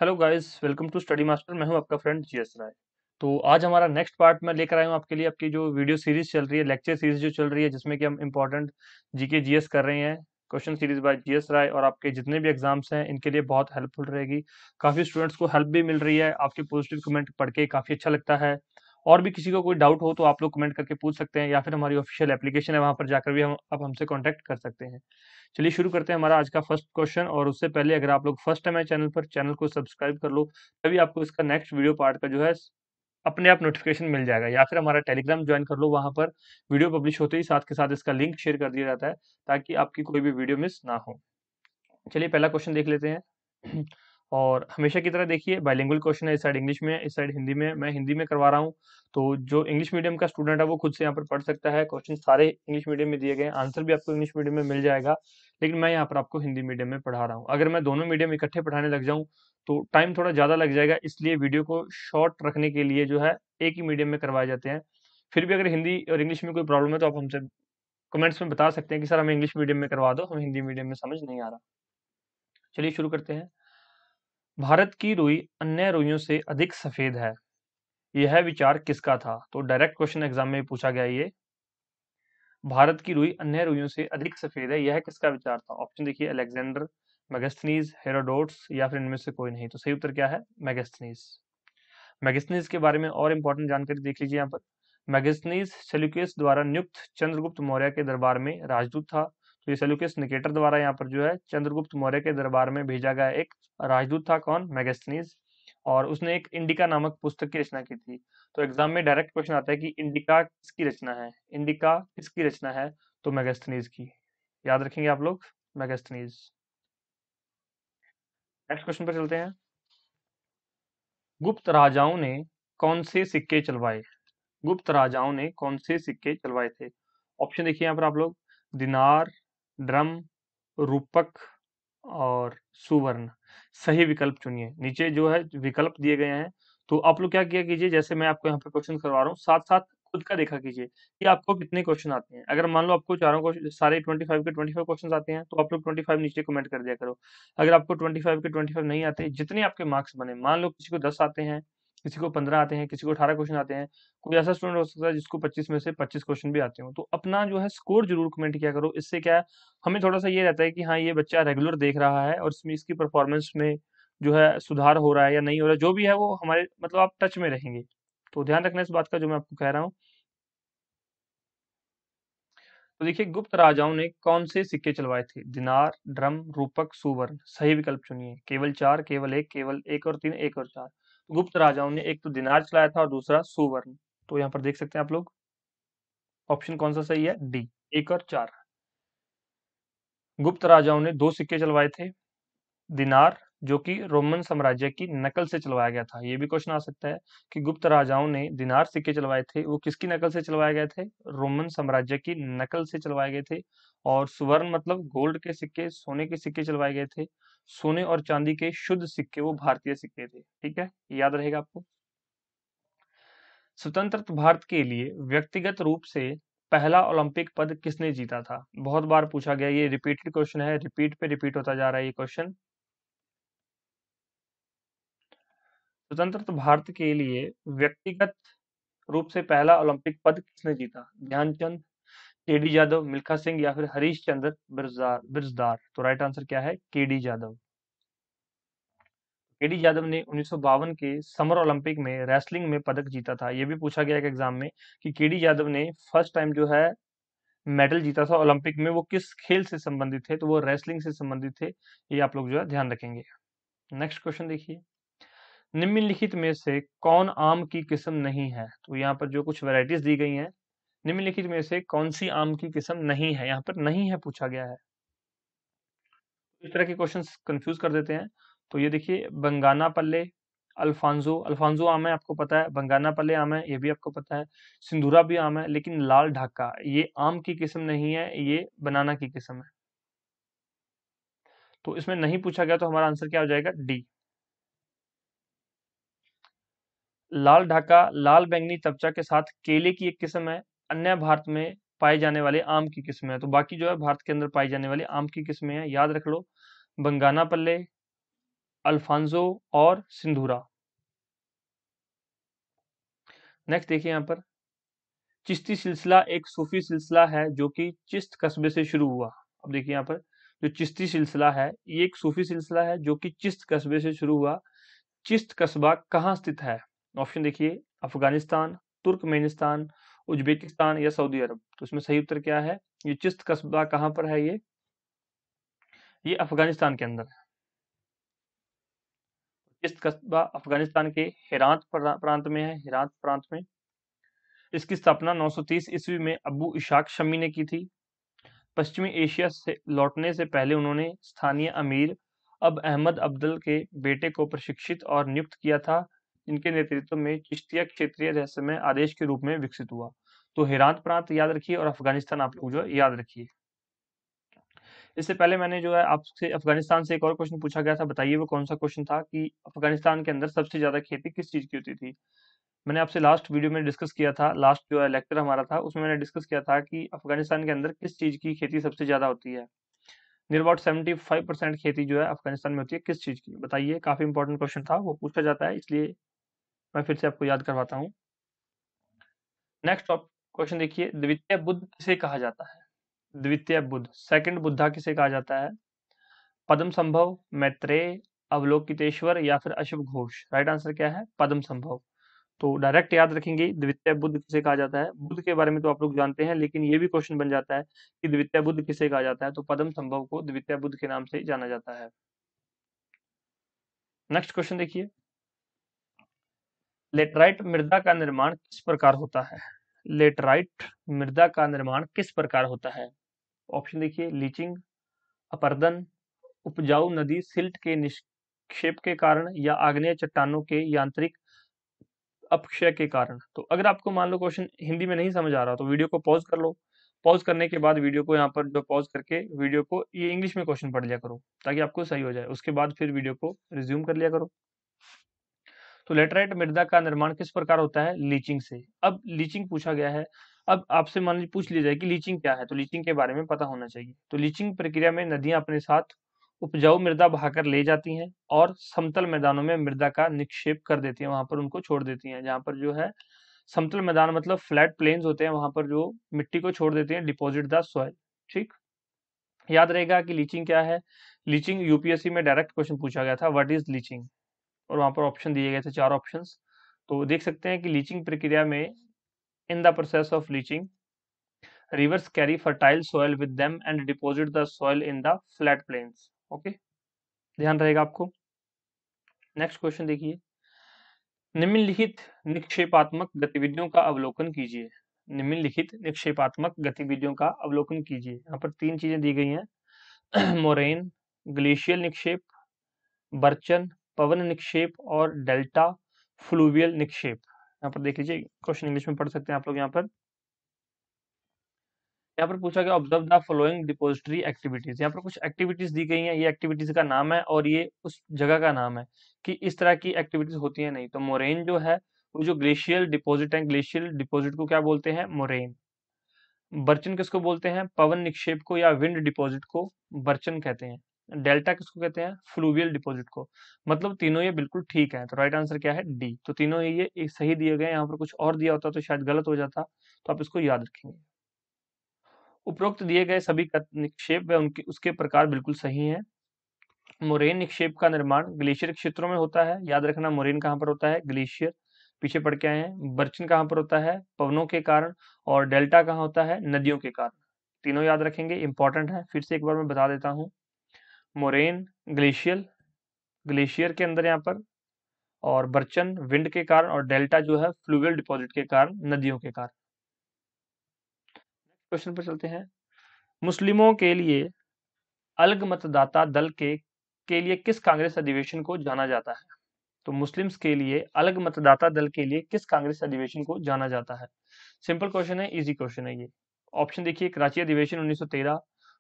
Hello guys, welcome to study master. मैं हूं आपका फ्रेंड जीएस राय। तो आज हमारा नेक्स्ट पार्ट में लेकर आया हूं आपके लिए। आपकी जो वीडियो सीरीज चल रही है, लेक्चर सीरीज जो चल रही है, जिसमें कि हम इंपॉर्टेंट जीके जीएस कर रहे हैं, क्वेश्चन सीरीज बाय जीएस राय। और आपके जितने भी एग्जाम्स हैं इनके लिए बहुत हेल्पफुल रहेगी। काफी स्टूडेंट्स को हेल्प भी मिल रही है। आपके पॉजिटिव कमेंट पढ़ के काफी अच्छा लगता है। और भी किसी को कोई डाउट हो तो आप लोग कमेंट करके पूछ सकते हैं, या फिर हमारी ऑफिशियल एप्लीकेशन है, वहां पर जाकर भी हम आप हमसे कॉन्टैक्ट कर सकते हैं। चलिए शुरू करते हैं हमारा आज का फर्स्ट क्वेश्चन। और उससे पहले अगर आप लोग फर्स्ट टाइम है चैनल पर, चैनल को सब्सक्राइब कर लो, तभी आपको इसका नेक्स्ट वीडियो पार्ट का जो है अपने आप नोटिफिकेशन मिल जाएगा। या फिर हमारा टेलीग्राम ज्वाइन कर लो, वहां पर वीडियो पब्लिश होते ही साथ के साथ इसका लिंक शेयर कर दिया जाता है, ताकि आपकी कोई भी वीडियो मिस ना हो। चलिए पहला क्वेश्चन देख लेते हैं। और हमेशा की तरह देखिए, बाइलिंगुअल क्वेश्चन है। इस साइड इंग्लिश में, इस साइड हिंदी में। मैं हिंदी में करवा रहा हूँ, तो जो इंग्लिश मीडियम का स्टूडेंट है वो खुद से यहाँ पर पढ़ सकता है। क्वेश्चन सारे इंग्लिश मीडियम में दिए गए हैं, आंसर भी आपको इंग्लिश मीडियम में मिल जाएगा। लेकिन मैं यहाँ पर आपको हिंदी मीडियम में पढ़ा रहा हूँ। अगर मैं दोनों मीडियम इकट्ठे पढ़ाने लग जाऊँ तो टाइम थोड़ा ज़्यादा लग जाएगा, इसलिए वीडियो को शॉर्ट रखने के लिए जो है एक ही मीडियम में करवाए जाते हैं। फिर भी अगर हिंदी और इंग्लिश में कोई प्रॉब्लम है तो आप हमसे कमेंट्स में बता सकते हैं कि सर हमें इंग्लिश मीडियम में करवा दो, हमें हिंदी मीडियम में समझ नहीं आ रहा। चलिए शुरू करते हैं। भारत की रुई अन्य रुइयों से अधिक सफेद है, यह विचार किसका था? तो डायरेक्ट क्वेश्चन एग्जाम में पूछा गया ये। भारत की रुई अन्य रुइयों से अधिक सफेद है, यह किसका विचार था? ऑप्शन देखिए, अलेक्जेंडर, मेगास्थनीज, हेरोडोट्स, या फिर इनमें से कोई नहीं। तो सही उत्तर क्या है? मेगास्थनीज। मेगास्थनीज के बारे में और इंपॉर्टेंट जानकारी देख लीजिए यहाँ पर। मेगास्थनीज सेल्यूकस द्वारा नियुक्त चंद्रगुप्त मौर्य के दरबार में राजदूत था। तो ये सेल्यूकस निकेटर द्वारा यहाँ पर जो है चंद्रगुप्त मौर्य के दरबार में भेजा गया एक राजदूत था। कौन? मेगास्थनीज। और उसने एक इंडिका नामक पुस्तक की रचना की थी। तो एग्जाम में डायरेक्ट क्वेश्चन आता है कि इंडिका किसकी रचना है? इंडिका किसकी रचना है? तो मेगास्थनीज की। याद रखेंगे आप लोग, मेगास्थनीज। नेक्स्ट क्वेश्चन पर चलते हैं। गुप्त राजाओं ने कौन से सिक्के चलवाए? गुप्त राजाओं ने कौन से सिक्के चलवाए थे? ऑप्शन देखिए यहाँ पर आप लोग। दिनार, ड्रम, रूपक और सुवर्ण। सही विकल्प चुनिए। नीचे जो है विकल्प दिए गए हैं, तो आप लोग क्या किया कीजिए, जैसे मैं आपको यहाँ पे क्वेश्चन करवा रहा हूँ, साथ साथ खुद का देखा कीजिए कि आपको कितने क्वेश्चन आते हैं। अगर मान लो आपको चारों क्वेश्चन सारे 25 के 25 क्वेश्चन आते हैं, तो आप लोग 25 नीचे कमेंट कर दिया करो। अगर आपको 25 के 25 नहीं आते, जितने आपके मार्क्स बने, मान लो किसी को 10 आते हैं, किसी को 15 आते हैं, किसी को 18 क्वेश्चन आते हैं, कोई ऐसा स्टूडेंट हो सकता है जिसको 25 में से 25 क्वेश्चन भी आते हो, तो अपना जो है स्कोर जरूर कमेंट किया करो। इससे क्या है, हमें थोड़ा सा ये रहता है कि हाँ, ये बच्चा रेगुलर देख रहा है और इसमें इसकी परफॉर्मेंस में जो है सुधार हो रहा है या नहीं हो रहा है, जो भी है वो हमारे मतलब आप टच में रहेंगे। तो ध्यान रखना इस बात का जो मैं आपको कह रहा हूँ। तो देखिए, गुप्त राजाओं ने कौन से सिक्के चलवाए थे? दिनार, ड्रम, रूपक, सुवर्ण। सही विकल्प चुनिए। केवल चार, केवल एक और तीन, एक और चार। गुप्त राजाओं ने एक तो दिनार चलाया था और दूसरा सुवर्ण। तो यहाँ पर देख सकते हैं आप लोग, ऑप्शन कौन सा सही है? डी, एक और चार। गुप्त राजाओं ने दो सिक्के चलवाए थे। दिनार, जो कि रोमन साम्राज्य की नकल से चलवाया गया था। ये भी क्वेश्चन आ सकता है कि गुप्त राजाओं ने दिनार सिक्के चलवाए थे, वो किसकी नकल से चलवाए गए थे? रोमन साम्राज्य की नकल से चलवाए गए थे। और सुवर्ण मतलब गोल्ड के सिक्के, सोने के सिक्के चलवाए गए थे। सोने और चांदी के शुद्ध सिक्के वो भारतीय सिक्के थे। ठीक है, याद रहेगा आपको। स्वतंत्र भारत के लिए व्यक्तिगत रूप से पहला ओलंपिक पद किसने जीता था? बहुत बार पूछा गया, ये रिपीटेड क्वेश्चन है, रिपीट पे रिपीट होता जा रहा है ये क्वेश्चन। स्वतंत्र भारत के लिए व्यक्तिगत रूप से पहला ओलंपिक पद किसने जीता? ध्यानचंद, केडी यादव, मिल्खा सिंह, या फिर हरीश चंद्र बिरजदार। तो राइट आंसर क्या है? केडी यादव। केडी यादव ने 1952 के समर ओलंपिक में रेसलिंग में पदक जीता था। ये भी पूछा गया एक एग्जाम में कि केडी यादव ने फर्स्ट टाइम जो है मेडल जीता था ओलंपिक में, वो किस खेल से संबंधित थे? तो वो रेसलिंग से संबंधित थे। ये आप लोग जो है ध्यान रखेंगे। नेक्स्ट क्वेश्चन देखिए। निम्नलिखित में से कौन आम की किस्म नहीं है? तो यहाँ पर जो कुछ वैरायटीज दी गई हैं, निम्नलिखित में से कौन सी आम की किस्म नहीं है? यहाँ पर नहीं है पूछा गया है। इस तरह के क्वेश्चंस कंफ्यूज कर देते हैं। तो ये देखिए, बंगाना पल्ले, अल्फांजो, अल्फांजो आम है आपको पता है, बंगाना पल्ले आम है ये भी आपको पता है, सिंदूरा भी आम है, लेकिन लाल ढाका ये आम की किस्म नहीं है, ये बनाना की किस्म है। तो इसमें नहीं पूछा गया, तो हमारा आंसर क्या हो जाएगा? डी। लाल ढाका लाल बैंगनी तपचा के साथ केले की एक किस्म है। अन्य भारत में पाए जाने वाले आम की किस्म है। तो बाकी जो है भारत के अंदर पाई जाने वाली आम की किस्में हैं, याद रख लो। बंगाना पल्ले, अल्फांसो और सिंधुरा। नेक्स्ट देखिए यहाँ पर, चिश्ती सिलसिला एक सूफी सिलसिला है जो कि चिश्त कस्बे से शुरू हुआ। अब देखिए यहाँ पर, जो चिश्ती सिलसिला है ये एक सूफी सिलसिला है जो कि चिश्त कस्बे से शुरू हुआ। चिश्त कस्बा कहाँ स्थित है? ऑप्शन देखिए, अफगानिस्तान, तुर्कमेनिस्तान, उज्बेकिस्तान या सऊदी अरब। तो इसमें सही उत्तर क्या है? ये चिश्त कस्बा कहाँ पर है? ये अफगानिस्तान के अंदर है। चिश्त कस्बा अफगानिस्तान के हेरात प्रांत में है, हेरात प्रांत में। इसकी स्थापना 930 ईस्वी में अबू इशाक शमी ने की थी। पश्चिमी एशिया से लौटने से पहले उन्होंने स्थानीय अमीर अब अहमद अब्दल के बेटे को प्रशिक्षित और नियुक्त किया था, जिनके नेतृत्व में चिश्तिया क्षेत्रीय रहस्यमय आदेश के रूप में विकसित हुआ। तो हेरात प्रांत याद रखिए और अफगानिस्तान आप लोग जो है याद रखिए। इससे पहले मैंने जो है आपसे अफगानिस्तान से एक और क्वेश्चन पूछा गया था, बताइए वो कौन सा क्वेश्चन था कि अफगानिस्तान के अंदर सबसे ज्यादा खेती किस चीज की होती थी। मैंने आपसे लास्ट वीडियो में डिस्कस किया था, लास्ट जो है लेक्चर हमारा था उसमें मैंने डिस्कस किया था कि अफगानिस्तान के अंदर किस चीज की खेती सबसे ज्यादा होती है। नियर अबाउट 75% खेती जो है अफगानिस्तान में होती है, किस चीज की बताइए। काफी इंपॉर्टेंट क्वेश्चन था, वो पूछा जाता है, इसलिए मैं फिर से आपको याद करवाता हूँ। नेक्स्ट क्वेश्चन देखिए, द्वितीय बुद्ध किसे कहा जाता है? द्वितीय बुद्ध, सेकंड बुद्धा किसे कहा जाता है? पद्म संभव, मैत्रेय, अवलोकितेश्वर या फिर अशुभ घोष। राइट आंसर क्या है? पद्म संभव। तो डायरेक्ट याद रखेंगे द्वितीय बुद्ध किसे कहा जाता है। बुद्ध के बारे में तो आप लोग जानते हैं, लेकिन ये भी क्वेश्चन बन जाता है कि द्वितीय बुद्ध किसे कहा जाता है, तो पद्म संभव को द्वितीय बुद्ध के नाम से जाना जाता है। नेक्स्ट क्वेश्चन देखिए, लेटराइट मृदा का निर्माण किस प्रकार होता है? लेटराइट मृदा का निर्माण किस प्रकार होता है? ऑप्शन देखिए, लीचिंग, अपरदन, उपजाऊ नदी सिल्ट के निक्षेप के कारण या आग्नेय चट्टानों के यांत्रिक अपक्षय के कारण। तो अगर आपको मान लो क्वेश्चन हिंदी में नहीं समझ आ रहा तो वीडियो को पॉज कर लो। पॉज करने के बाद वीडियो को यहाँ पर जो पॉज करके वीडियो को ये इंग्लिश में क्वेश्चन पढ़ लिया करो, ताकि आपको सही हो जाए। उसके बाद फिर वीडियो को रिज्यूम कर लिया करो। तो लेटराइट मृदा का निर्माण किस प्रकार होता है? लीचिंग से। अब लीचिंग पूछा गया है, अब आपसे मान लीजिए पूछ लिया जाए कि लीचिंग क्या है, तो लीचिंग के बारे में पता होना चाहिए। तो लीचिंग प्रक्रिया में नदियां अपने साथ उपजाऊ मृदा बहाकर ले जाती हैं और समतल मैदानों में मृदा का निक्षेप कर देती हैं, वहां पर उनको छोड़ देती हैं। जहां पर जो है समतल मैदान मतलब फ्लैट प्लेन्स होते हैं, वहां पर जो मिट्टी को छोड़ देते हैं, डिपॉजिट द सॉइल। ठीक, याद रहेगा कि लीचिंग क्या है। लीचिंग यूपीएससी में डायरेक्ट क्वेश्चन पूछा गया था, व्हाट इज लीचिंग, और वहां पर ऑप्शन दिए गए थे, 4 ऑप्शंस। तो देख सकते हैं कि लीचिंग प्रक्रिया में, in the process of leaching rivers carry fertile soil with them and deposit the soil in the flat plains। Okay, ध्यान रहेगा आपको। नेक्स्ट क्वेश्चन देखिए, निम्नलिखित निक्षेपात्मक गतिविधियों का अवलोकन कीजिए। निम्नलिखित निक्षेपात्मक गतिविधियों का अवलोकन कीजिए। यहाँ पर 3 चीजें दी गई हैं, मोरेन, ग्लेशियल निक्षेप, बर्चन पवन निक्षेप और डेल्टा फ्लूवियल निक्षेप। यहाँ पर देख लीजिए, क्वेश्चन इंग्लिश में पढ़ सकते हैं आप लोग। यहाँ पर पूछा गया, observe the following depository activities. यहाँ पर कुछ एक्टिविटीज दी गई हैं, ये एक्टिविटीज का नाम है और ये उस जगह का नाम है कि इस तरह की एक्टिविटीज होती है नहीं। तो मोरेन जो है वो जो ग्लेशियल डिपॉजिट है, ग्लेशियल डिपॉजिट को क्या बोलते हैं? मोरेन। बर्चन किसको बोलते हैं? पवन निक्षेप को या विंड डिपॉजिट को बर्चन कहते हैं। डेल्टा किसको कहते हैं? फ्लूवियल डिपॉजिट को। मतलब तीनों ये बिल्कुल ठीक है, तो राइट आंसर क्या है? डी। तो तीनों ये एक सही दिए गए। यहाँ पर कुछ और दिया होता तो शायद गलत हो जाता, तो आप इसको याद रखेंगे। उपरोक्त दिए गए सभी निक्षेप व उनके उसके प्रकार बिल्कुल सही हैं। मोरेन निक्षेप का निर्माण ग्लेशियर क्षेत्रों में होता है, याद रखना। मोरेन कहाँ पर होता है? ग्लेशियर। पीछे पढ़ के आए हैं। बर्चिन कहाँ पर होता है? पवनों के कारण। और डेल्टा कहाँ होता है? नदियों के कारण। तीनों याद रखेंगे, इंपॉर्टेंट है। फिर से एक बार मैं बता देता हूँ, मोरेन ग्लेशियल, ग्लेशियर के अंदर यहाँ पर, और बर्चन विंड के कारण, और डेल्टा जो है फ्लूवियल डिपॉजिट के कारण, नदियों के कारण। क्वेश्चन पर चलते हैं। मुस्लिमों के लिए अलग मतदाता दल के लिए किस कांग्रेस अधिवेशन को जाना जाता है? तो मुस्लिम्स के लिए अलग मतदाता दल के लिए किस कांग्रेस अधिवेशन को जाना जाता है? सिंपल क्वेश्चन है, इजी क्वेश्चन है ये। ऑप्शन देखिए, कराची अधिवेशन 1913,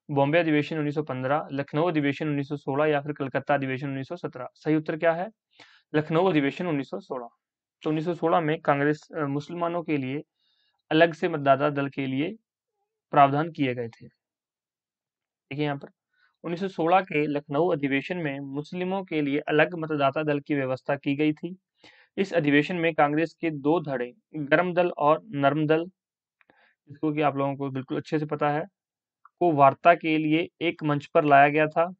बॉम्बे अधिवेशन 1915, लखनऊ अधिवेशन 1916 या फिर कलकत्ता अधिवेशन 1917। सही उत्तर क्या है? लखनऊ अधिवेशन 1916। तो 1916 में कांग्रेस मुसलमानों के लिए अलग से मतदाता दल के लिए प्रावधान किए गए थे। देखिए यहाँ पर, 1916 के लखनऊ अधिवेशन में मुस्लिमों के लिए अलग मतदाता दल की व्यवस्था की गई थी। इस अधिवेशन में कांग्रेस के दो धड़े, गर्म दल और नर्म दल, जिसको कि आप लोगों को बिल्कुल अच्छे से पता है, को वार्ता के लिए एक मंच पर लाया गया था।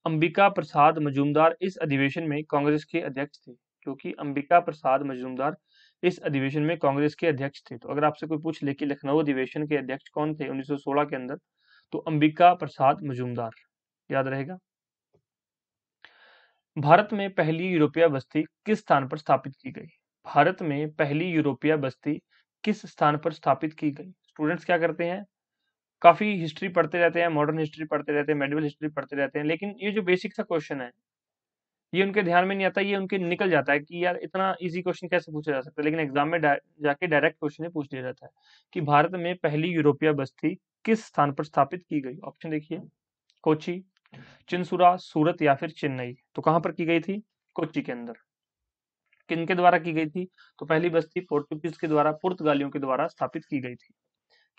अंबिका प्रसाद मजूमदार इस अधिवेशन में कांग्रेस के अध्यक्ष थे, क्योंकि अंबिका प्रसाद मजूमदार इस अधिवेशन में कांग्रेस के अध्यक्ष थे। तो अगर आपसे कोई पूछ ले कि लखनऊ अधिवेशन के अध्यक्ष कौन थे 1916 के अंदर, तो अंबिका प्रसाद मजूमदार याद रहेगा। भारत में पहली यूरोपीय बस्ती किस स्थान पर स्थापित की गई? भारत में पहली यूरोपीय बस्ती किस स्थान पर स्थापित की गई? स्टूडेंट्स क्या करते हैं, काफी हिस्ट्री पढ़ते रहते हैं, मॉडर्न हिस्ट्री पढ़ते रहते हैं, मेडिवल हिस्ट्री पढ़ते रहते हैं, लेकिन ये जो बेसिक सा क्वेश्चन है ये उनके ध्यान में नहीं आता, ये उनके निकल जाता है कि यार इतना इजी क्वेश्चन कैसे पूछा जा सकता है, लेकिन एग्जाम में जाके डायरेक्ट क्वेश्चन ही पूछ लिया जाता है कि भारत में पहली यूरोपीय बस्ती किस स्थान पर स्थापित की गई। ऑप्शन देखिए, कोची, चिंसुरा, सूरत या फिर चेन्नई। तो कहां पर की गई थी? कोच्चि के अंदर। किनके द्वारा की गई थी? तो पहली बस्ती पोर्टुगीज के द्वारा, पुर्तगालियों के द्वारा स्थापित की गई थी।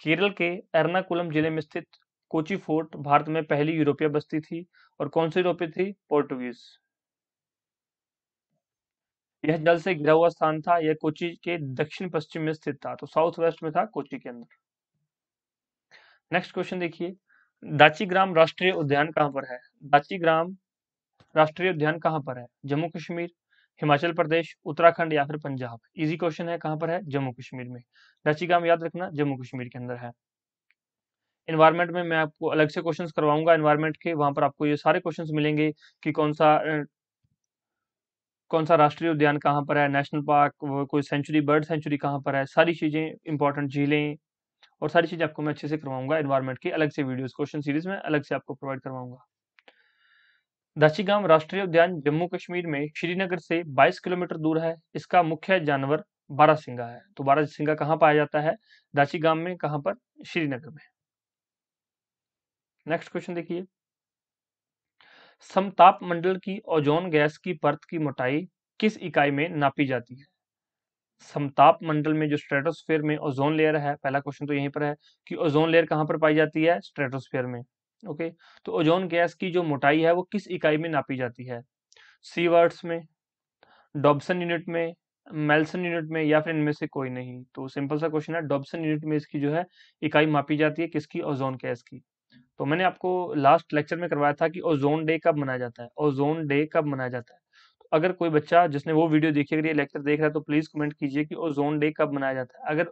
केरल के एर्नाकुलम जिले में स्थित कोची फोर्ट भारत में पहली यूरोपीय बस्ती थी, और कौन सी यूरोपीय थी? पोर्टुगीज। यह जल से घिरा हुआ स्थान था, यह कोची के दक्षिण पश्चिम में स्थित था, तो साउथ वेस्ट में था कोची के अंदर। नेक्स्ट क्वेश्चन देखिए, दाचीग्राम राष्ट्रीय उद्यान कहाँ पर है? दाचीग्राम राष्ट्रीय उद्यान कहाँ पर है? जम्मू कश्मीर, हिमाचल प्रदेश, उत्तराखंड या फिर पंजाब। इजी क्वेश्चन है, कहाँ पर है? जम्मू कश्मीर में। दाचीग्राम याद रखना जम्मू कश्मीर के अंदर है। एनवायरमेंट में मैं आपको अलग से क्वेश्चंस करवाऊंगा एनवायरमेंट के, वहां पर आपको ये सारे क्वेश्चंस मिलेंगे कि कौन सा राष्ट्रीय उद्यान कहाँ पर है, नेशनल पार्क, कोई सेंचुरी, बर्ड सेंचुरी कहाँ पर है, सारी चीजें इंपॉर्टेंट, झीलें और सारी चीजें आपको मैं अच्छे से करवाऊंगा एनवायरमेंट की अलग से वीडियोस, क्वेश्चन सीरीज में अलग से आपको प्रोवाइड करवाऊंगा। दाचीगाम राष्ट्रीय उद्यान जम्मू कश्मीर में श्रीनगर से 22 किलोमीटर दूर है। इसका मुख्य जानवर बारहसिंगा है। तो बारहसिंगा कहाँ पाया जाता है? दाचीगाम में। कहाँ पर? श्रीनगर में। नेक्स्ट क्वेश्चन देखिए, समताप मंडल की ओजोन गैस की परत की मोटाई किस इकाई में नापी जाती है? समताप मंडल में जो स्ट्रेटोस्फेयर में ओजोन लेयर है, पहला क्वेश्चन तो यहीं पर है कि ओजोन लेयर कहां पर पाई जाती है? स्ट्रेटोस्फेयर में। ओके, तो ओजोन गैस की जो मोटाई है वो किस इकाई में नापी जाती है? सीवर्ट्स में, डॉब्सन यूनिट में, मेल्सन यूनिट में, या फिर इनमें से कोई नहीं? तो सिंपल सा क्वेश्चन है, डॉब्सन यूनिट में इसकी जो है इकाई मापी जाती है, किसकी? ओजोन गैस की। तो मैंने आपको लास्ट लेक्चर में करवाया था कि ओजोन डे कब मनाया जाता है, ओजोन डे कब मनाया जाता है। तो अगर कोई बच्चा जिसने वो वीडियो देखी, अगर ये लेक्चर देख रहा है, तो प्लीज कमेंट कीजिए कि ओजोन डे कब मनाया जाता है। अगर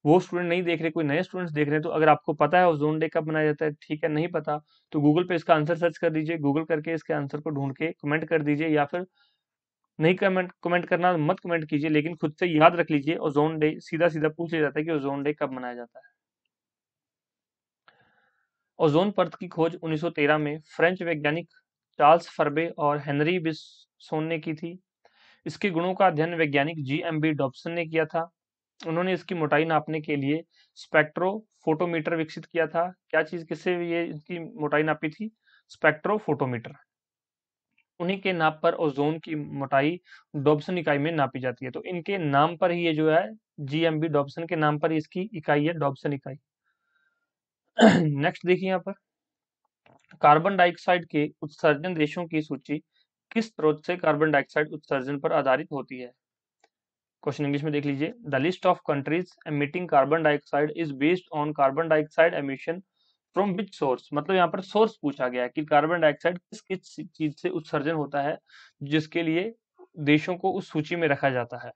वो स्टूडेंट नहीं देख रहे, कोई नए स्टूडेंट्स देख रहे हैं, तो अगर आपको पता है ओजोन डे कब मनाया जाता है, ठीक है, नहीं पता तो गूगल पे इसका आंसर सर्च कर दीजिए, गूगल करके इसके आंसर को ढूंढ के कमेंट कर दीजिए, या फिर नहीं कमेंट कमेंट करना मत कमेंट कीजिए, लेकिन खुद से याद रख लीजिए ओजोन डे, सीधा सीधा पूछ लिया जाता है कि ओजोन डे कब मनाया जाता है। ओजोन परत की खोज 1913 में फ्रेंच वैज्ञानिक चार्ल्स फर्बे और हेनरी बिस्सोन ने की थी। इसके गुणों का अध्ययन वैज्ञानिक GMB डॉब्सन ने किया था। उन्होंने इसकी मोटाई नापने के लिए स्पेक्ट्रोफोटोमीटर विकसित किया था। क्या चीज, किससे ये इसकी मोटाई नापी थी? स्पेक्ट्रोफोटोमीटर। उन्हीं के नाप पर ओजोन की मोटाई डॉब्सन इकाई में नापी जाती है। तो इनके नाम पर ही ये जो है, GMB डॉब्सन के नाम पर ही इसकी इकाई है, डॉब्सन इकाई। नेक्स्ट देखिए यहाँ पर, कार्बन डाइऑक्साइड के उत्सर्जन देशों की सूची किस स्रोत से कार्बन डाइऑक्साइड उत्सर्जन पर आधारित होती है? क्वेश्चन इंग्लिश में देख लीजिए, the list of countries emitting carbon dioxide is based on carbon dioxide emission from which source. मतलब यहाँ पर सोर्स पूछा गया है कि कार्बन डाइऑक्साइड किस किस चीज से उत्सर्जन होता है, जिसके लिए देशों को उस सूची में रखा जाता है।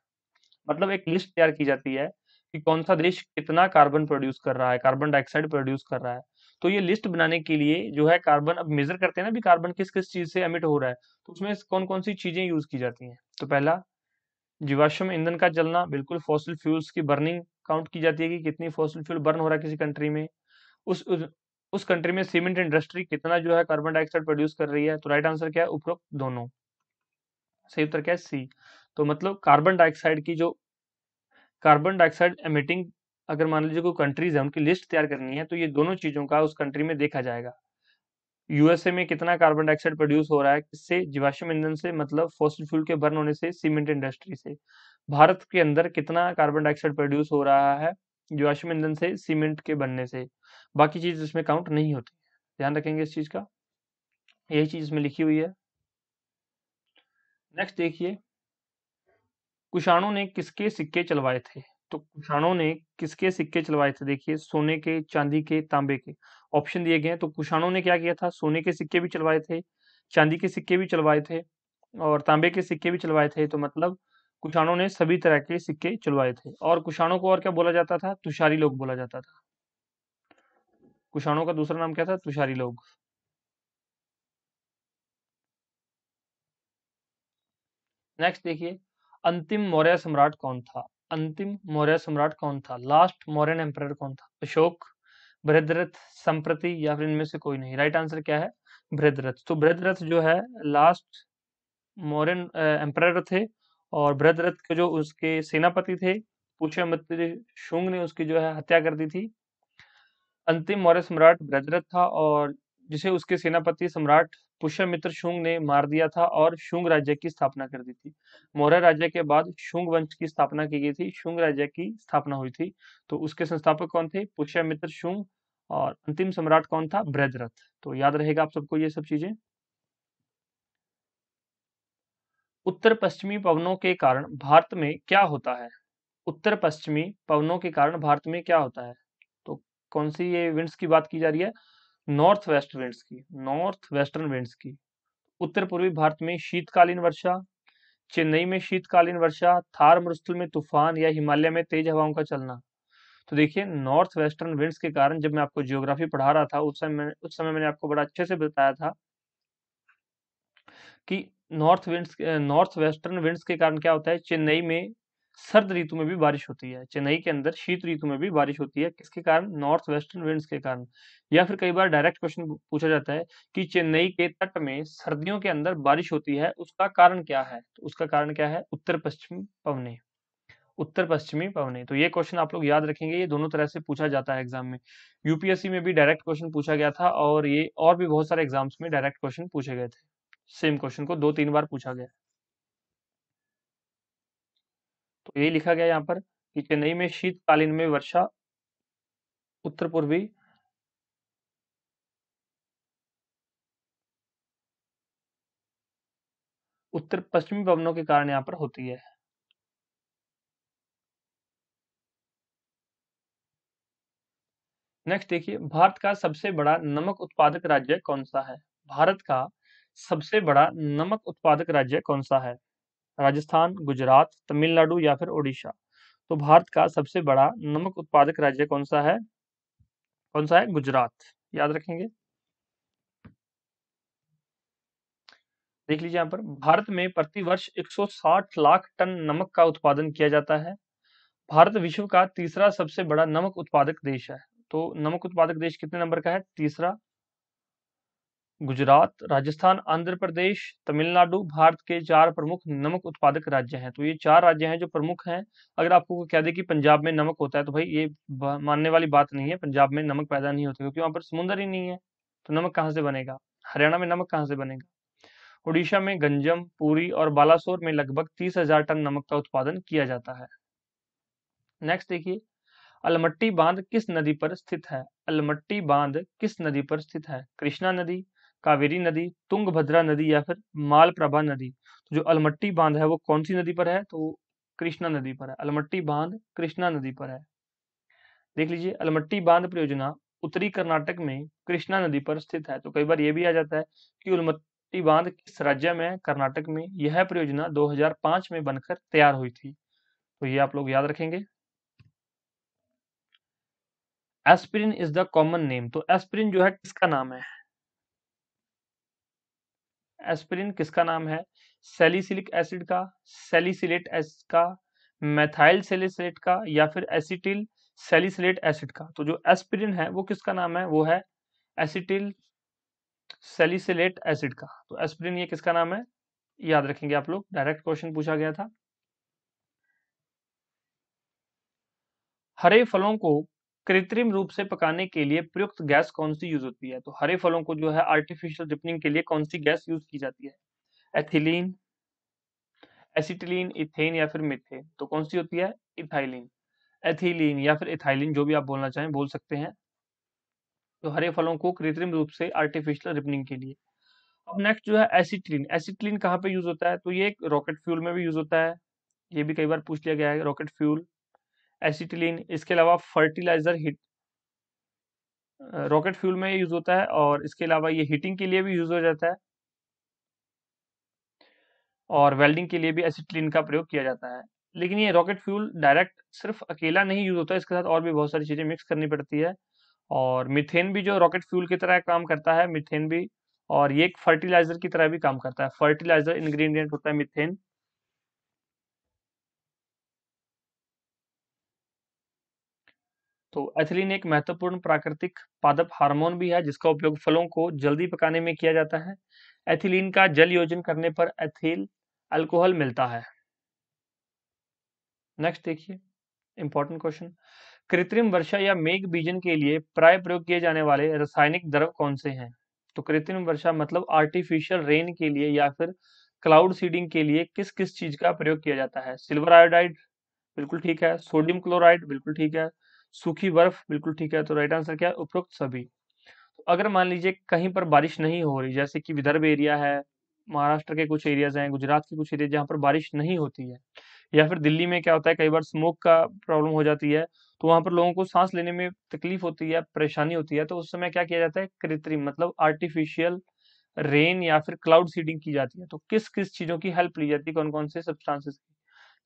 मतलब एक लिस्ट तैयार की जाती है कि कौन सा देश कितना कार्बन प्रोड्यूस कर रहा है, कार्बन डाइऑक्साइड प्रोड्यूस कर रहा है। तो ये लिस्ट बनाने के लिए जो है, कार्बन अब मेजर करते हैं ना भी, कार्बन किस किस चीज से एमिट हो रहा है, तो उसमें कौन कौन सी चीजें यूज की जाती हैं। तो पहला, जीवाश्म ईंधन का जलना, बिल्कुल फॉसिल फ्यूल्स की बर्निंग काउंट की जाती है कि कितनी फॉसिल फ्यूल बर्न हो रहा है किसी कंट्री में। उस उस कंट्री में सीमेंट इंडस्ट्री कितना जो है कार्बन डाइऑक्साइड प्रोड्यूस कर रही है। तो राइट आंसर क्या है? उपरोक्त दोनों। सही उत्तर क्या है? सी। तो मतलब कार्बन डाइऑक्साइड एमिटिंग, अगर मान लीजिए कोई कंट्रीज है, उनकी लिस्ट तैयार करनी है, तो ये दोनों चीजों का उस कंट्री में देखा जाएगा। यूएसए में कितना कार्बन डाइऑक्साइड प्रोड्यूस हो रहा है, किससे? जीवाश्म ईंधन से, मतलब फॉसिल फ्यूल के बर्न होने से, सीमेंट इंडस्ट्री से। भारत के अंदर कितना कार्बन डाइऑक्साइड प्रोड्यूस हो रहा है जीवाश्म ईंधन से, सीमेंट के बनने से। बाकी चीज इसमें काउंट नहीं होती। ध्यान रखेंगे इस चीज का। यही चीज इसमें लिखी हुई है। नेक्स्ट देखिए, कुषाणों ने किसके सिक्के चलवाए थे? तो कुषाणों ने किसके सिक्के चलवाए थे? देखिए, सोने के, चांदी के, तांबे के। ऑप्शन दिए गए हैं। तो कुषाणों ने क्या किया था? सोने के सिक्के भी चलवाए थे, चांदी के सिक्के भी चलवाए थे और तांबे के सिक्के भी चलवाए थे। तो मतलब कुषाणों ने सभी तरह के सिक्के चलवाए थे। और कुषाणों को और क्या बोला जाता था? तुषारी लोग बोला जाता था। कुषाणों का दूसरा नाम क्या था? तुषारी लोग। नेक्स्ट देखिए, अंतिम मौर्य सम्राट कौन था? अंतिम मौर्य सम्राट कौन था? लास्ट मौर्यन एम्परर कौन था? अशोक, बृहद्रथ, संप्रति या फिर इनमें से कोई नहीं? राइट आंसर क्या है? बृहद्रथ। तो बृहद्रथ जो है लास्ट मौर्यन एम्परर थे। और बृहद्रथ के जो उसके सेनापति थे, पुष्यमित्र शुंग ने उसकी जो है हत्या कर दी थी। अंतिम मौर्य सम्राट बृहद्रथ था और जिसे उसके सेनापति सम्राट पुष्यमित्र शुंग ने मार दिया था और शुंग राज्य की स्थापना कर दी थी। मौर्य राज्य के बाद शुंग वंश की स्थापना की गई थी, शुंग राज्य की स्थापना हुई थी। तो उसके संस्थापक कौन थे? पुष्यमित्र शुंग। और अंतिम सम्राट कौन था? बृहद्रथ। तो याद रहेगा आप सबको ये सब चीजें। उत्तर पश्चिमी पवनों के कारण भारत में क्या होता है? उत्तर पश्चिमी पवनों के कारण भारत में क्या होता है? तो कौन सी ये विंड्स की बात की जा रही है? नॉर्थ वेस्ट विंड्स की, नॉर्थ वेस्टर्न विंड्स की। उत्तर पूर्वी भारत में शीतकालीन वर्षा, चेन्नई में शीतकालीन वर्षा, थार मरुस्थल में तूफान या हिमालय में तेज हवाओं का चलना। तो देखिए, नॉर्थ वेस्टर्न विंड्स के कारण जब मैं आपको जियोग्राफी पढ़ा रहा था उस समय मैंने आपको बड़ा अच्छे से बताया था कि नॉर्थ वेस्टर्न विंड्स के कारण क्या होता है? चेन्नई में सर्द ऋतु में भी बारिश होती है, चेन्नई के अंदर शीत ऋतु में भी बारिश होती है। किसके कारण? नॉर्थ वेस्टर्न विंड्स के कारण। या फिर कई बार डायरेक्ट क्वेश्चन पूछा जाता है कि चेन्नई के तट में सर्दियों के अंदर बारिश होती है, उसका कारण क्या है? तो उसका कारण क्या है? उत्तर पश्चिमी पवने। उत्तर पश्चिमी पवने। तो ये क्वेश्चन आप लोग याद रखेंगे, ये दोनों तरह से पूछा जाता है एग्जाम में। यूपीएससी में भी डायरेक्ट क्वेश्चन पूछा गया था और ये और भी बहुत सारे एग्जाम्स में डायरेक्ट क्वेश्चन पूछे गए थे। सेम क्वेश्चन को 2-3 बार पूछा गया। तो यही लिखा गया यहाँ पर कि चेन्नई में शीतकालीन में वर्षा, उत्तर पूर्वी उत्तर पश्चिमी पवनों के कारण यहाँ पर होती है। नेक्स्ट देखिए, भारत का सबसे बड़ा नमक उत्पादक राज्य कौन सा है? भारत का सबसे बड़ा नमक उत्पादक राज्य कौन सा है? राजस्थान, गुजरात, तमिलनाडु या फिर उड़ीसा? तो भारत का सबसे बड़ा नमक उत्पादक राज्य कौन सा है? कौन सा है? गुजरात। याद रखेंगे। देख लीजिए यहाँ पर, भारत में प्रति वर्ष 160 लाख टन नमक का उत्पादन किया जाता है। भारत विश्व का तीसरा सबसे बड़ा नमक उत्पादक देश है। तो नमक उत्पादक देश कितने नंबर का है? तीसरा। गुजरात, राजस्थान, आंध्र प्रदेश, तमिलनाडु भारत के 4 प्रमुख नमक उत्पादक राज्य हैं। तो ये 4 राज्य हैं जो प्रमुख हैं। अगर आपको कोई कह दे कि पंजाब में नमक होता है तो भाई ये मानने वाली बात नहीं है। पंजाब में नमक पैदा नहीं होता क्योंकि वहां पर समुंदर ही नहीं है। तो नमक कहाँ से बनेगा? हरियाणा में नमक कहाँ से बनेगा? उड़ीसा में गंजम, पुरी और बालासोर में लगभग 30,000 टन नमक का उत्पादन किया जाता है। नेक्स्ट देखिए, अलमट्टी बांध किस नदी पर स्थित है? अलमट्टी बांध किस नदी पर स्थित है? कृष्णा नदी, कावेरी नदी, तुंगभद्रा नदी या फिर मालप्रभा नदी? तो जो अलमट्टी बांध है वो कौन सी नदी पर है? तो कृष्णा नदी पर है। अलमट्टी बांध कृष्णा नदी पर है। देख लीजिए, अलमट्टी बांध परियोजना उत्तरी कर्नाटक में कृष्णा नदी पर स्थित है। तो कई बार ये भी आ जाता है कि अलमट्टी बांध किस राज्य में है? कर्नाटक में। यह परियोजना 2005 में बनकर तैयार हुई थी। तो ये आप लोग याद रखेंगे। Aspirin is the common name. तो एस्पिरिन जो है किसका नाम है? एस्पिरिन किसका नाम है? सैलिसिलिक एसिड का, सैलिसिलेट एसिड का, मेथाइल सैलिसिलेट का या फिर एसिटिल सैलिसिलेट एसिड का? तो जो एस्पिरिन है वो किसका नाम है? वो है एसिटिल सैलिसिलेट एसिड का। तो एस्पिरिन ये किसका नाम है? याद रखेंगे आप लोग, डायरेक्ट क्वेश्चन पूछा गया था। हरे फलों को कृत्रिम रूप से पकाने के लिए प्रयुक्त गैस कौन सी यूज होती है? तो हरे फलों को जो है आर्टिफिशियल रिपनिंग के लिए कौन सी गैस यूज की जाती है? एथिलीन, एसिटिलीन, इथेन या फिर मीथेन? तो कौन सी होती है? इथाइलिन। एथिलीन या फिर इथाइलिन, जो भी आप बोलना चाहें बोल सकते हैं। तो हरे फलों को कृत्रिम रूप से आर्टिफिशियल रिपनिंग के लिए। अब नेक्स्ट जो है एसिटिलीन। एसिटिलीन कहाँ पे यूज होता है? तो ये एक रॉकेट फ्यूल में भी यूज होता है, ये भी कई बार पूछ लिया गया है, रॉकेट फ्यूल एसिटिलीन। इसके अलावा फर्टिलाइजर हिट, रॉकेट फ्यूल में यूज होता है, और इसके अलावा ये हीटिंग के लिए भी यूज हो जाता है, और वेल्डिंग के लिए भी एसिटिलीन का प्रयोग किया जाता है। लेकिन ये रॉकेट फ्यूल डायरेक्ट सिर्फ अकेला नहीं यूज होता है, इसके साथ और भी बहुत सारी चीजें मिक्स करनी पड़ती है। और मीथेन भी जो रॉकेट फ्यूल की तरह काम करता है, मीथेन भी, और ये एक फर्टिलाइजर की तरह भी काम करता है, फर्टिलाइजर इंग्रेडिएंट होता है मीथेन। तो एथिलीन एक महत्वपूर्ण प्राकृतिक पादप हार्मोन भी है, जिसका उपयोग फलों को जल्दी पकाने में किया जाता है। एथिलीन का जल योजन करने पर एथिल अल्कोहल मिलता है। नेक्स्ट देखिए, इंपॉर्टेंट क्वेश्चन। कृत्रिम वर्षा या मेघ बीजन के लिए प्राय प्रयोग किए जाने वाले रासायनिक द्रव कौन से हैं? तो कृत्रिम वर्षा मतलब आर्टिफिशियल रेन के लिए या फिर क्लाउड सीडिंग के लिए किस किस चीज का प्रयोग किया जाता है? सिल्वर आयोडाइड, बिल्कुल ठीक है। सोडियम क्लोराइड, बिल्कुल ठीक है। सूखी बर्फ, बिल्कुल ठीक है। तो राइट आंसर क्या है? उपरोक्त सभी। तो अगर मान लीजिए कहीं पर बारिश नहीं हो रही, जैसे कि विदर्भ एरिया है, महाराष्ट्र के कुछ एरियाज हैं, गुजरात के कुछ एरिया जहाँ पर बारिश नहीं होती है, या फिर दिल्ली में क्या होता है, कई बार स्मोक का प्रॉब्लम हो जाती है, तो वहां पर लोगों को सांस लेने में तकलीफ होती है, परेशानी होती है, तो उस समय क्या किया जाता है? कृत्रिम मतलब आर्टिफिशियल रेन या फिर क्लाउड सीडिंग की जाती है। तो किस किस चीजों की हेल्प ली जाती है, कौन कौन से सब्सटेंसेस की?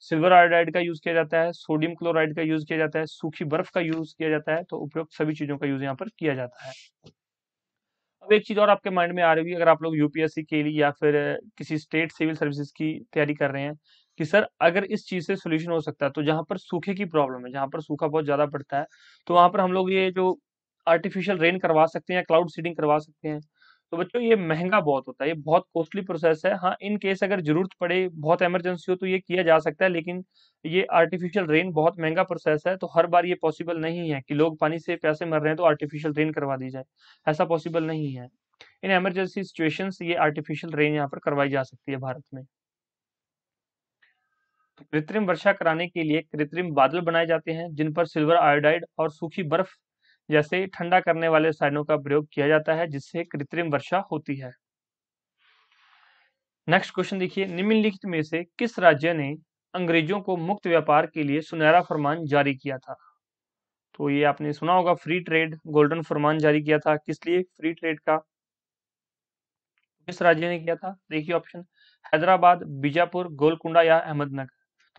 सिल्वर आयोडाइड का यूज किया जाता है, सोडियम क्लोराइड का यूज किया जाता है, सूखी बर्फ का यूज किया जाता है। तो उपयुक्त सभी चीजों का यूज यहाँ पर किया जाता है। अब एक चीज और आपके माइंड में आ रही होगी, अगर आप लोग यूपीएससी के लिए या फिर किसी स्टेट सिविल सर्विसेज की तैयारी कर रहे हैं, कि सर अगर इस चीज से सोल्यूशन हो सकता है, तो जहां पर सूखे की प्रॉब्लम है, जहां पर सूखा बहुत ज्यादा पड़ता है, तो वहां पर हम लोग ये जो आर्टिफिशियल रेन करवा सकते हैं या क्लाउड सीडिंग करवा सकते हैं। तो बच्चों ये महंगा बहुत होता है, ये बहुत कॉस्टली प्रोसेस है। हाँ, इन केस अगर जरूरत पड़े, बहुत इमरजेंसी हो, तो ये किया जा सकता है, लेकिन ये आर्टिफिशियल रेन बहुत महंगा प्रोसेस है, तो हर बार ये पॉसिबल नहीं है कि लोग पानी से प्यासे मर रहे हैं तो आर्टिफिशियल रेन करवा दी जाए। ऐसा पॉसिबल नहीं है। इन इमरजेंसी सिचुएशंस ये आर्टिफिशियल रेन यहाँ पर करवाई जा सकती है भारत में। तो कृत्रिम वर्षा कराने के लिए कृत्रिम बादल बनाए जाते हैं, जिन पर सिल्वर आयोडाइड और सूखी बर्फ जैसे ठंडा करने वाले रसायनों का प्रयोग किया जाता है, जिससे कृत्रिम वर्षा होती है। नेक्स्ट क्वेश्चन देखिए, निम्नलिखित में से किस राज्य ने अंग्रेजों को मुक्त व्यापार के लिए सुनहरा फरमान जारी किया था? तो ये आपने सुना होगा, फ्री ट्रेड गोल्डन फरमान जारी किया था। किस लिए फ्री ट्रेड का? किस राज्य ने किया था? देखिए ऑप्शन, हैदराबाद, बीजापुर, गोलकुंडा या अहमदनगर।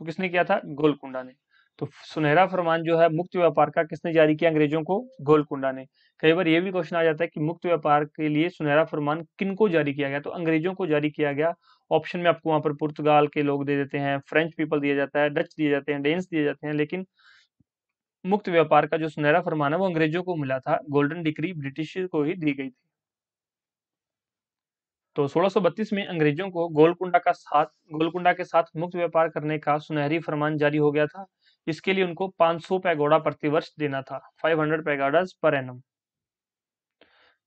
तो किसने किया था? गोलकुंडा ने। तो सुनहरा फरमान जो है मुक्त व्यापार का किसने जारी किया अंग्रेजों को? गोलकुंडा ने। कई बार ये भी क्वेश्चन आ जाता है कि मुक्त व्यापार के लिए सुनहरा फरमान किनको जारी किया गया? तो अंग्रेजों को जारी किया गया। ऑप्शन में आपको वहां पर पुर्तगाल के लोग दे देते हैं, फ्रेंच पीपल दिया जाता है, डच दिए जाते हैं, डेन्स दिए जाते हैं, लेकिन मुक्त व्यापार का जो सुनहरा फरमान है वो अंग्रेजों को मिला था। गोल्डन डिक्री ब्रिटिश को ही दी गई थी। तो 1632 में अंग्रेजों को गोलकुंडा के साथ मुक्त व्यापार करने का सुनहरी फरमान जारी हो गया था। इसके लिए उनको 500 पैगोडा प्रतिवर्ष देना था, 500 पैगोडास पर एनम।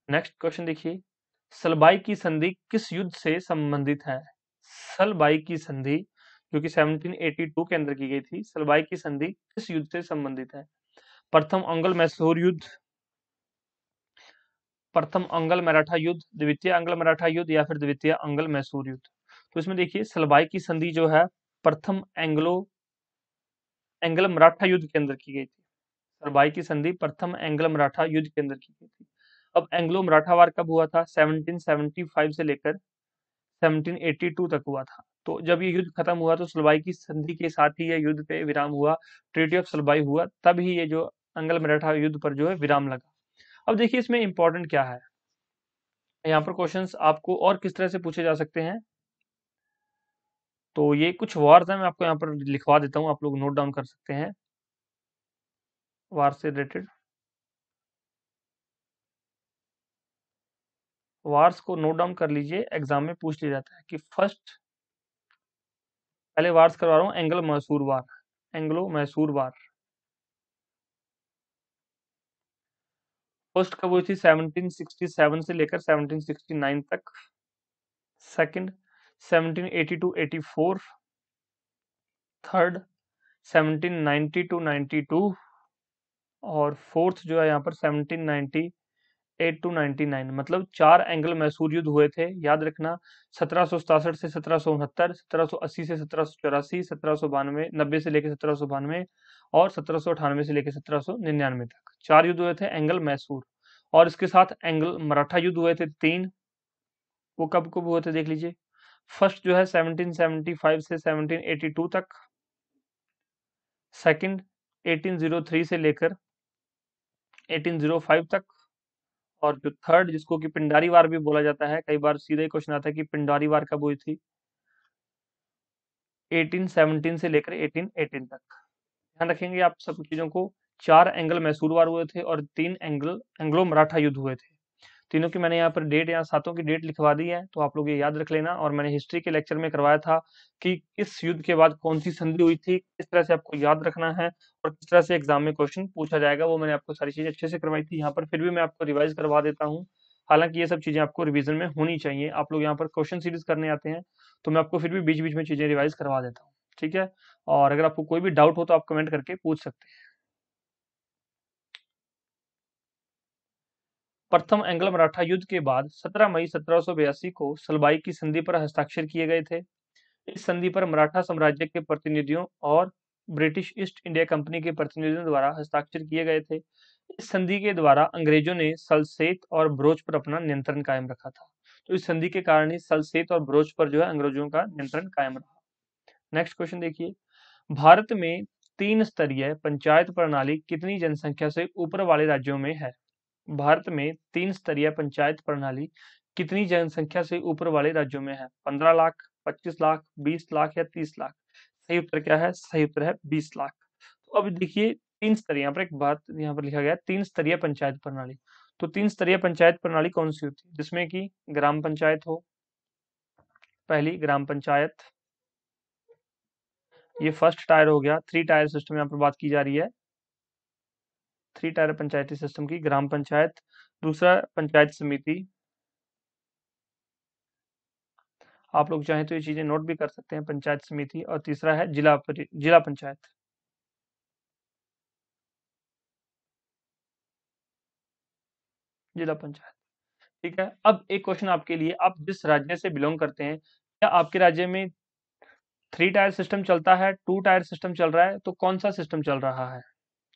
नेक्स्ट क्वेश्चन देखिए, सलबाई की संधि किस युद्ध से संबंधित है? सलबाई की संधि जो कि 1782 के अंदर की गई थी, सलबाई की संधि किस युद्ध से संबंधित है? प्रथम अंगल मैसूर युद्ध, प्रथम अंगल मराठा युद्ध, द्वितीय अंगल मराठा युद्ध या फिर द्वितीय अंगल मैसूर युद्ध। तो इसमें देखिए, सलबाई की संधि जो है प्रथम एंग्लो मराठा युद्ध के अंदर की गई थी। सलबाई की संधि प्रथम एंग्लो मराठा युद्ध के अंदर की गई थी। अब एंग्लो मराठा वार कब हुआ था? 1775 से लेकर 1782 तक हुआ था। तो जब ये युद्ध खत्म हुआ, तो सलबाई की संधि के साथ ही ये युद्ध पे विराम हुआ, ट्रीटी ऑफ सलबाई हुआ, तब ही ये जो एंग्लो मराठा युद्ध पर जो है विराम लगा। अब देखिए इसमें इंपॉर्टेंट क्या है, यहाँ पर क्वेश्चंस आपको और किस तरह से पूछे जा सकते हैं। तो ये कुछ वार्स हैं, मैं आपको यहाँ पर लिखवा देता हूँ, आप लोग नोट डाउन कर सकते हैं। वार से रिलेटेड वार्स को नोट डाउन कर लीजिए, एग्जाम में पूछ लिया जाता है कि फर्स्ट, पहले वार्स करवा रहा हूँ, एंग्लो मैसूर वार। एंग्लो मैसूर वार फर्स्ट कब हुई थी? 1767 से लेकर 1769 तक। Second 1780 to 84। Third 1790 to 92। और फोर्थ जो है यहाँ पर 1798 8 to 99, मतलब 4 एंग्लो मैसूर युद्ध हुए थे, याद रखना। 1767 से 1769, 1780 से 1784, 1792, 90 से लेकर 1792 और 1798 से लेकर 1799 तक 4 युद्ध हुए थे एंग्ल मैसूर। और इसके साथ एंग्ल मराठा युद्ध हुए थे 3। वो कब कब हुए थे देख लीजिए। फर्स्ट जो है 1775 से 1782 तक, सेकंड 1803 से लेकर 1805 तक, और जो थर्ड जिसको कि पिंडारी वार भी बोला जाता है, कई बार सीधा ही क्वेश्चन आता है कि पिंडारी वार कब हुई थी, 1817 से लेकर 1818 तक। ध्यान रखेंगे आप सब चीजों को। 4 एंग्ल मैसूर वार हुए थे और 3 एंग्लो मराठा युद्ध हुए थे। तीनों की मैंने यहाँ पर डेट, यहाँ सातों की डेट लिखवा दी है, तो आप लोग ये याद रख लेना। और मैंने हिस्ट्री के लेक्चर में करवाया था कि किस युद्ध के बाद कौन सी संधि हुई थी, किस तरह से आपको याद रखना है और किस तरह से एग्जाम में क्वेश्चन पूछा जाएगा, वो मैंने आपको सारी चीजें अच्छे से करवाई थी। यहाँ पर फिर भी मैं आपको रिवाइज करवा देता हूँ। हालांकि ये सब चीजें आपको रिवीजन में होनी चाहिए, आप लोग यहाँ पर क्वेश्चन सीरीज करने आते हैं, तो मैं आपको फिर भी बीच बीच में चीजें रिवाइज करवा देता हूँ, ठीक है। और अगर आपको कोई भी डाउट हो तो आप कमेंट करके पूछ सकते हैं। प्रथम एंग्लो मराठा युद्ध के बाद 17 मई 1782 को सलबाई की संधि पर हस्ताक्षर किए गए थे। इस संधि पर मराठा साम्राज्य के प्रतिनिधियों और ब्रिटिश ईस्ट इंडिया कंपनी के प्रतिनिधियों द्वारा हस्ताक्षर किए गए थे। इस संधि के द्वारा अंग्रेजों ने सल्सेत और भ्रोच पर अपना नियंत्रण कायम रखा था। तो इस संधि के कारण ही सल्सेत और भ्रोच पर जो है अंग्रेजों का नियंत्रण कायम रहा। नेक्स्ट क्वेश्चन देखिए, भारत में 3 स्तरीय पंचायत प्रणाली कितनी जनसंख्या से ऊपर वाले राज्यों में है? भारत में 3 स्तरीय पंचायत प्रणाली कितनी जनसंख्या से ऊपर वाले राज्यों में है? 15 लाख, 25 लाख, 20 लाख या 30 लाख? सही उत्तर क्या है? सही उत्तर है 20 लाख। तो अब देखिए 3 स्तरीय, यहाँ पर एक बात यहाँ पर लिखा गया है 3 स्तरीय पंचायत प्रणाली। तो 3 स्तरीय पंचायत प्रणाली कौन सी होती है? जिसमें कि ग्राम पंचायत हो, पहली ग्राम पंचायत, ये फर्स्ट टायर हो गया। 3 टायर सिस्टम यहाँ पर बात की जा रही है, 3 टायर पंचायती सिस्टम की ग्राम पंचायत। दूसरा पंचायत समिति, आप लोग चाहें तो ये चीजें नोट भी कर सकते हैं, पंचायत समिति। और तीसरा है जिला पंचायत। जिला पंचायत, ठीक है। अब एक क्वेश्चन आपके लिए, आप जिस राज्य से बिलोंग करते हैं, क्या आपके राज्य में 3 टायर सिस्टम चलता है, 2 टायर सिस्टम चल रहा है? तो कौन सा सिस्टम चल रहा है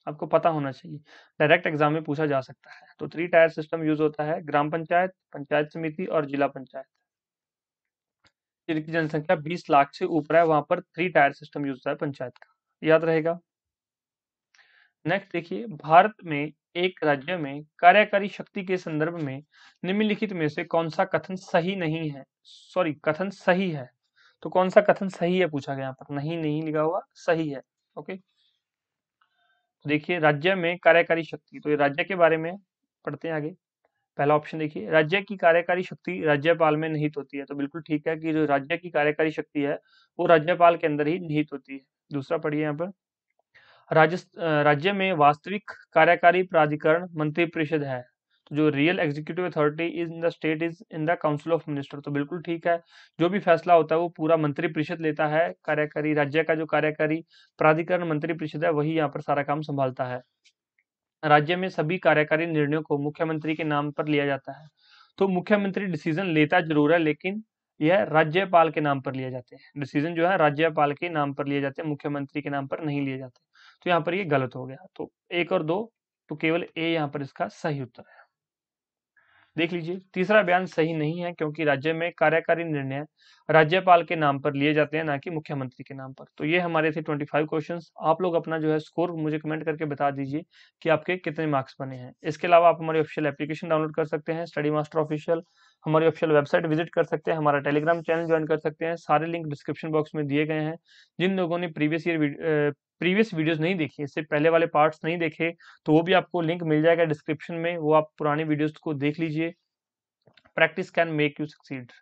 आपको पता होना चाहिए, डायरेक्ट एग्जाम में पूछा जा सकता है। तो 3 टायर सिस्टम यूज होता है, ग्राम पंचायत, पंचायत समिति और जिला पंचायत। जिनकी जनसंख्या 20 लाख से ऊपर है, वहां पर 3 टायर सिस्टम यूज होता है पंचायत का, याद रहेगा। नेक्स्ट देखिए, भारत में एक राज्य में कार्यकारी शक्ति के संदर्भ में निम्नलिखित में से कौन सा कथन सही नहीं है, सॉरी कथन सही है? तो कौन सा कथन सही है पूछा गया, यहाँ पर नहीं नहीं लिखा हुआ, सही है। ओके, देखिए राज्य में कार्यकारी शक्ति, तो ये राज्य के बारे में पढ़ते हैं आगे। पहला ऑप्शन देखिए, राज्य की कार्यकारी शक्ति राज्यपाल में निहित होती है। तो बिल्कुल ठीक है कि जो राज्य की कार्यकारी शक्ति है वो राज्यपाल के अंदर ही निहित होती है। दूसरा पढ़िए यहाँ पर, राज्य में वास्तविक कार्यकारी प्राधिकरण मंत्रिपरिषद है। तो जो real executive authority is in the state is in the council of minister. तो बिल्कुल ठीक है, जो भी फैसला होता है वो पूरा मंत्रिपरिषद लेता है। कार्यकारी राज्य का जो कार्यकारी प्राधिकरण मंत्रिपरिषद है वही यहाँ पर सारा काम संभालता है। राज्य में सभी कार्यकारी निर्णयों को मुख्यमंत्री के नाम पर लिया जाता है। तो मुख्यमंत्री डिसीजन लेता जरूर है, लेकिन यह राज्यपाल के नाम पर लिए जाते हैं। डिसीजन जो है राज्यपाल के नाम पर लिए जाते हैं, मुख्यमंत्री के नाम पर नहीं लिए जाते। तो यहाँ पर ये गलत हो गया। तो 1 और 2, तो केवल ए यहाँ पर इसका सही उत्तर है। देख लीजिए, तीसरा बयान सही नहीं है क्योंकि राज्य में कार्यकारी निर्णय राज्यपाल के नाम पर लिए जाते हैं, ना कि मुख्यमंत्री के नाम पर। तो ये हमारे थे 25 क्वेश्चंस। आप लोग अपना जो है स्कोर मुझे कमेंट करके बता दीजिए कि आपके कितने मार्क्स बने हैं। इसके अलावा आप हमारी ऑफिशियल एप्लीकेशन डाउनलोड कर सकते हैं, स्टडी मास्टर ऑफिशियल। हमारी ऑफिशियल वेबसाइट विजिट कर सकते हैं, हमारा टेलीग्राम चैनल ज्वाइन कर सकते हैं। सारे लिंक डिस्क्रिप्शन बॉक्स में दिए गए हैं। जिन लोगों ने प्रीवियस वीडियोस नहीं देखी, इससे पहले वाले पार्ट्स नहीं देखे, तो वो भी आपको लिंक मिल जाएगा डिस्क्रिप्शन में, वो आप पुरानी वीडियोस को देख लीजिए। Practice can make you succeed.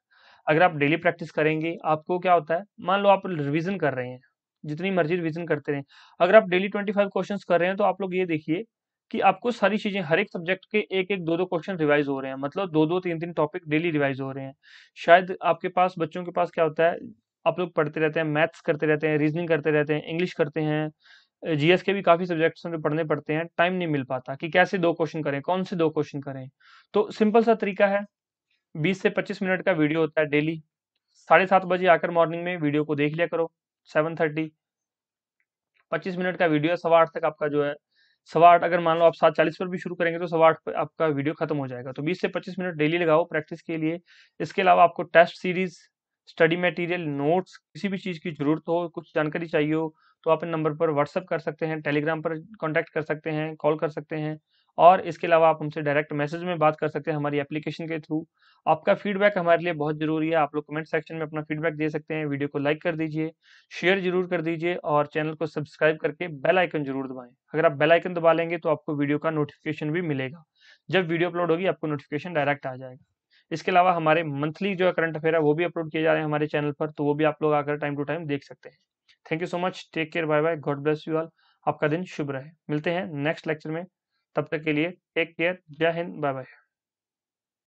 अगर आप डेली प्रैक्टिस करेंगे, आपको क्या होता है, मान लो आप रिवीजन कर रहे हैं, जितनी मर्जी रिवीजन करते रहें। अगर आप डेली 25 क्वेश्चंस कर रहे हैं, तो आप लोग ये देखिए कि आपको सारी चीजें, हर एक सब्जेक्ट के एक एक दो दो क्वेश्चन रिवाइज हो रहे हैं, मतलब दो दो तीन तीन टॉपिक डेली रिवाइज हो रहे हैं। शायद आपके पास, बच्चों के पास क्या होता है, आप लोग पढ़ते रहते हैं, मैथ्स करते रहते हैं, रीजनिंग करते रहते हैं, इंग्लिश करते हैं, जीएस के भी काफ़ी सब्जेक्ट्स हैं जो पढ़ने पड़ते हैं, टाइम नहीं मिल पाता कि कैसे 2 क्वेश्चन करें, कौन से 2 क्वेश्चन करें। तो सिंपल सा तरीका है, 20 से 25 मिनट का वीडियो होता है डेली। 7:30 बजे आकर मॉर्निंग में वीडियो को देख लिया करो, 7:30 25 मिनट का वीडियो है, 8:15 तक आपका जो है 8:15 अगर मान लो आप 7:40 पर भी शुरू करेंगे तो 8:15 पे आपका वीडियो खत्म हो जाएगा। तो 20 से 25 मिनट डेली लगाओ प्रैक्टिस के लिए। इसके अलावा आपको test series, study material, notes, किसी भी चीज़ की ज़रूरत हो, कुछ जानकारी चाहिए हो, तो आप इन नंबर पर व्हाट्सएप कर सकते हैं, टेलीग्राम पर कॉन्टैक्ट कर सकते हैं, कॉल कर सकते हैं, और इसके अलावा आप हमसे डायरेक्ट मैसेज में बात कर सकते हैं हमारी एप्लीकेशन के थ्रू। आपका फीडबैक हमारे लिए बहुत ज़रूरी है। आप लोग कमेंट सेक्शन में अपना फीडबैक दे सकते हैं। वीडियो को लाइक कर दीजिए, शेयर जरूर कर दीजिए, और चैनल को सब्सक्राइब करके बेल आइकन जरूर दबाएं। अगर आप बेल आइकन दबा लेंगे तो आपको वीडियो का नोटिफिकेशन भी मिलेगा। जब वीडियो अपलोड होगी आपको नोटिफिकेशन डायरेक्ट आ जाएगा। इसके अलावा हमारे मंथली जो है करंट अफेयर है वो भी अपलोड किए जा रहे हैं हमारे चैनल पर, तो वो भी आप लोग आकर टाइम टू टाइम देख सकते हैं। Thank you so much, take care, bye bye, God bless you all. आपका दिन शुभ रहे। मिलते हैं नेक्स्ट लेक्चर में, तब तक के लिए टेक केयर, जय हिंद, बाय बाय।